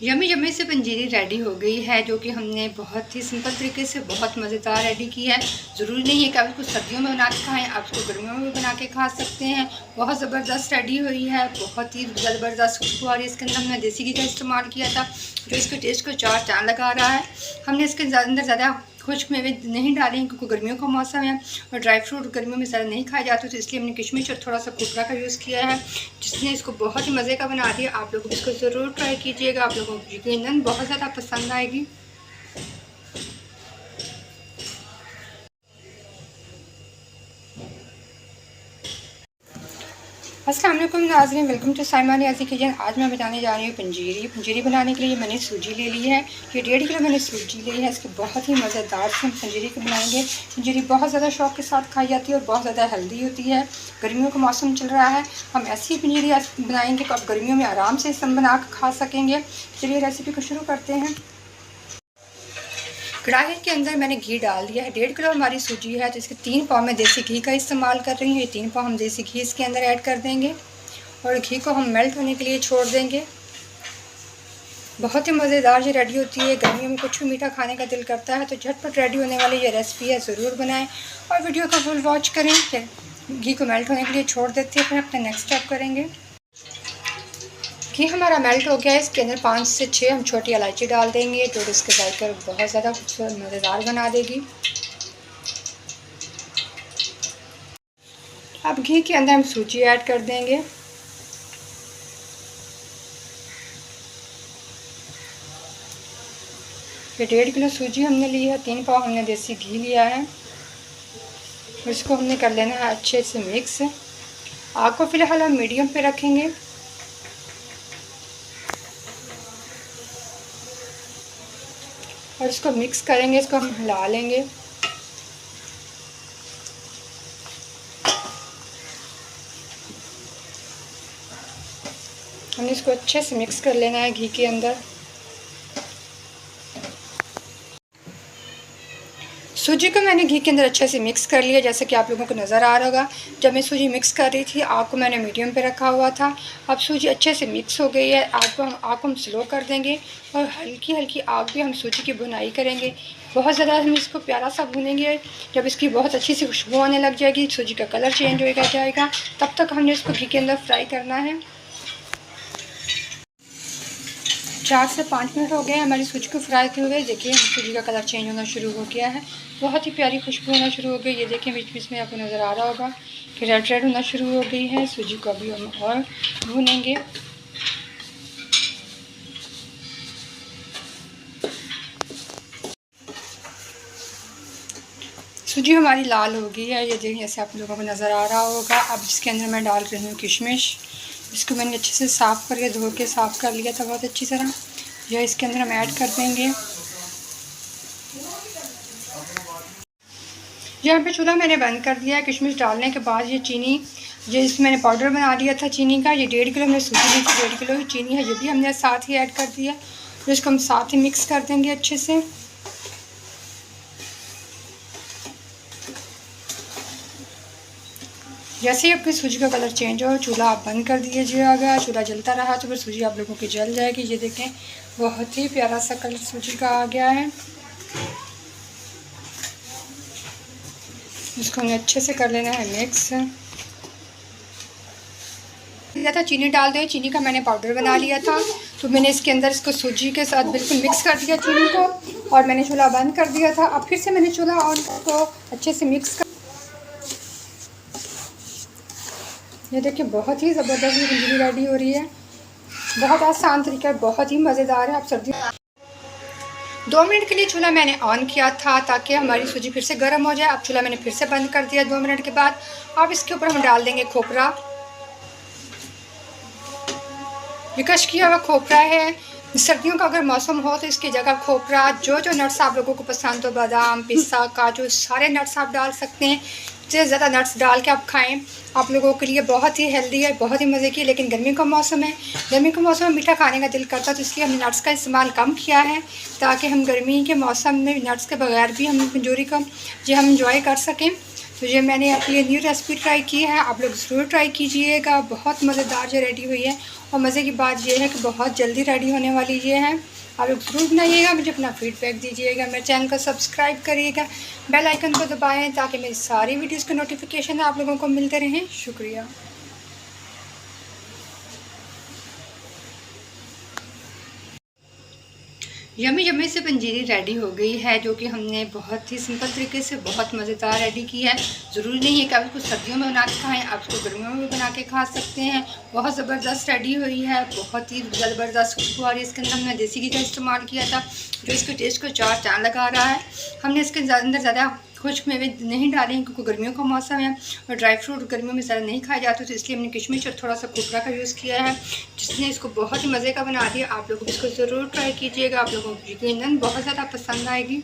Yummy yummy से पंजीरी ready हो गई है, जो कि हमने बहुत ही सिंपल तरीके से बहुत मज़ेदार रेडी की है। ज़रूरी नहीं है कि आप इसको सर्दियों में बना के खाएँ, आप इसको गर्मियों में भी बना के खा सकते हैं। बहुत ज़बरदस्त रेडी हुई है, बहुत ही ज़बरदस्त खुशबू आ रही है। इसके अंदर हमने देसी घी का इस्तेमाल किया था, जो इसके टेस्ट को चार चाँद लगा रहा है। हमने इसके अंदर ज़्यादा खुश्क मेवे नहीं डाले हैं, क्योंकि गर्मियों का मौसम है और ड्राई फ्रूट गर्मियों में ज़्यादा नहीं खाए जाते, तो इसलिए हमने किशमिश और थोड़ा सा खोपरा का यूज़ किया है, जिसने इसको बहुत ही मज़े का बना दिया। आप लोग इसको ज़रूर ट्राई कीजिएगा, आप लोगों को यकीनन बहुत ज़्यादा पसंद आएगी। अस्सलाम वालेकुम नाज़रीन, welcome to Saima Niazi kitchen. आज मैं बनाने जा रही हूँ पंजीरी बनाने के लिए मैंने सूजी ले ली है। ये 1.5 किलो मैंने सूजी ली है। इसके बहुत ही मज़ेदार से हम पंजीरी को बनाएंगे। पंजीरी बहुत ज़्यादा शौक़ के साथ खाई जाती है और बहुत ज़्यादा हेल्दी होती है। गर्मियों का मौसम चल रहा है, हम ऐसी पंजीरी बनाएंगे तो आप गर्मियों में आराम से इसे बना कर खा सकेंगे। चलिए रेसिपी को शुरू करते हैं। कढ़ाई के अंदर मैंने घी डाल दिया है। 1.5 किलो हमारी सूजी है, तो इसके 3 पाव मैं देसी घी का इस्तेमाल कर रही हूँ। ये 3 पाव हम देसी घी इसके अंदर ऐड कर देंगे और घी को हम मेल्ट होने के लिए छोड़ देंगे। बहुत ही मज़ेदार ये रेडी होती है। गर्मियों में कुछ भी मीठा खाने का दिल करता है, तो झटपट रेडी होने वाली ये रेसिपी है, ज़रूर बनाएं और वीडियो को फुल वॉच करें। फिर घी को मेल्ट होने के लिए छोड़ देते हैं, फिर अपना नेक्स्ट स्टेप करेंगे। घी हमारा मेल्ट हो गया है, इसके अंदर 5 से 6 हम छोटी इलायची डाल देंगे, जो इसके जायके बहुत ज़्यादा खूबसूरत मज़ेदार बना देगी। अब घी के अंदर हम सूजी ऐड कर देंगे। ये 1.5 किलो सूजी हमने ली है, 3 पाव हमने देसी घी लिया है। इसको हमने कर लेना है अच्छे से मिक्स। आग को फिलहाल हम मीडियम पे रखेंगे। और इसको मिक्स करेंगे, इसको हम हिला लेंगे। हमने इसको अच्छे से मिक्स कर लेना है घी के अंदर। सूजी को मैंने घी के अंदर अच्छे से मिक्स कर लिया, जैसे कि आप लोगों को नज़र आ रहा होगा। जब मैं सूजी मिक्स कर रही थी, आग को मैंने मीडियम पे रखा हुआ था। अब सूजी अच्छे से मिक्स हो गई है। आग को हम स्लो कर देंगे और हल्की हल्की आग भी हम सूजी की भुनाई करेंगे। बहुत ज़्यादा हम इसको प्यारा सा भूनेंगे। जब इसकी बहुत अच्छी सी खुशबू आने लग जाएगी, सूजी का कलर चेंज हो जाएगा, तब तक हमने इसको घी के अंदर फ्राई करना है। 4 से 5 मिनट हो गए हमारी सूजी को फ्राई किए हुए। देखिए सूजी का कलर चेंज होना शुरू हो गया है, बहुत ही प्यारी खुशबू होना शुरू हो गई। ये देखिए बीच बीच में आपको नज़र आ रहा होगा कि रेड रेड होना शुरू हो गई है। सूजी को अभी हम और भूनेंगे। सूजी हमारी लाल हो गई है, ये देखिए जैसे आप लोगों को नज़र आ रहा होगा। अब इसके अंदर मैं डाल रही हूँ किशमिश। इसको मैंने अच्छे से साफ़ करके धो के साफ़ कर लिया था बहुत अच्छी तरह। यह इसके अंदर हम ऐड कर देंगे। यहाँ पे चूल्हा मैंने बंद कर दिया है। किशमिश डालने के बाद ये चीनी, जो इसमें मैंने पाउडर बना लिया था चीनी का, ये 1.5 किलो हमने सूजी ली थी, 1.5 किलो ही चीनी है, ये भी हमने साथ ही ऐड कर दिया। तो इसको हम साथ ही मिक्स कर देंगे अच्छे से। जैसे ही आपकी सूजी का कलर चेंज हो, चूल्हा आप बंद कर दीजिएगा। चूल्हा जलता रहा तो फिर सूजी आप लोगों की जल जाएगी। ये देखें बहुत ही प्यारा सा कलर सूजी का आ गया है। इसको हमें अच्छे से कर लेना है मिक्स। था चीनी डाल दो। चीनी का मैंने पाउडर बना लिया था, तो मैंने इसके अंदर इसको सूजी के साथ बिल्कुल मिक्स कर दिया चीनी को, और मैंने चूल्हा बंद कर दिया था। अब फिर से मैंने चूल्हा और इसको अच्छे से मिक्स कर। ये देखिए बहुत ही ज़बरदस्त पंजीरी रेडी हो रही है। बहुत आसान तरीका है, बहुत ही मज़ेदार है। आप सर्दी 2 मिनट के लिए चूल्हा मैंने ऑन किया था ताकि हमारी सूजी फिर से गर्म हो जाए। अब चूल्हा मैंने फिर से बंद कर दिया 2 मिनट के बाद। अब इसके ऊपर हम डाल देंगे खोपरा। ये कश किया हुआ खोपरा है। सर्दियों का अगर मौसम हो तो इसकी जगह खोपरा, जो नट्स आप लोगों को पसंद हो, बादाम, पिस्ता, काजू, सारे नट्स आप डाल सकते हैं। जितने ज़्यादा नट्स डाल के आप खाएं, आप लोगों के लिए बहुत ही हेल्दी है, बहुत ही मज़े की। लेकिन गर्मी का मौसम है, गर्मी के मौसम में मीठा खाने का दिल करता है, तो इसलिए हमने नट्स का इस्तेमाल कम किया है, ताकि हम गर्मी के मौसम में नट्स के बगैर भी हम पंजीरी का जो हम इंजॉय कर सकें। तो ये मैंने अपनी न्यू रेसिपी ट्राई की है, आप लोग ज़रूर ट्राई कीजिएगा। बहुत मज़ेदार जो रेडी हुई है और मज़े की बात यह है कि बहुत जल्दी रेडी होने वाली ये है। आप लोग ज़रूर बनाइएगा, मुझे अपना फ़ीडबैक दीजिएगा, मेरे चैनल को सब्सक्राइब करिएगा, बेल आइकन को दबाएं ताकि मेरी सारी वीडियोज़ के नोटिफिकेशन आप लोगों को मिलते रहें। शुक्रिया। यमी यमी से पंजीरी रेडी हो गई है, जो कि हमने बहुत ही सिंपल तरीके से बहुत मज़ेदार रेडी की है। ज़रूरी नहीं है कि आप इसको सर्दियों में बना के खाएँ, आप इसको गर्मियों में भी बना के खा सकते हैं। बहुत ज़बरदस्त रेडी हुई है, बहुत ही ज़बरदस्त खुशबू आ रही है। इसके अंदर हमने देसी घी का इस्तेमाल किया था, जो इसके टेस्ट को चार चाँद लगा रहा है। हमने इसके अंदर ज़्यादा खुश्क मेवे नहीं डाले हैं क्योंकि गर्मियों का मौसम है और ड्राई फ्रूट गर्मियों में ज़्यादा नहीं खाए जाते, तो इसलिए हमने किशमिश और थोड़ा सा कुकरा का यूज़ किया है, जिसने इसको बहुत ही मज़े का बना दिया। आप लोग इसको ज़रूर ट्राई कीजिएगा, आप लोगों को यकीनन बहुत ज़्यादा पसंद आएगी।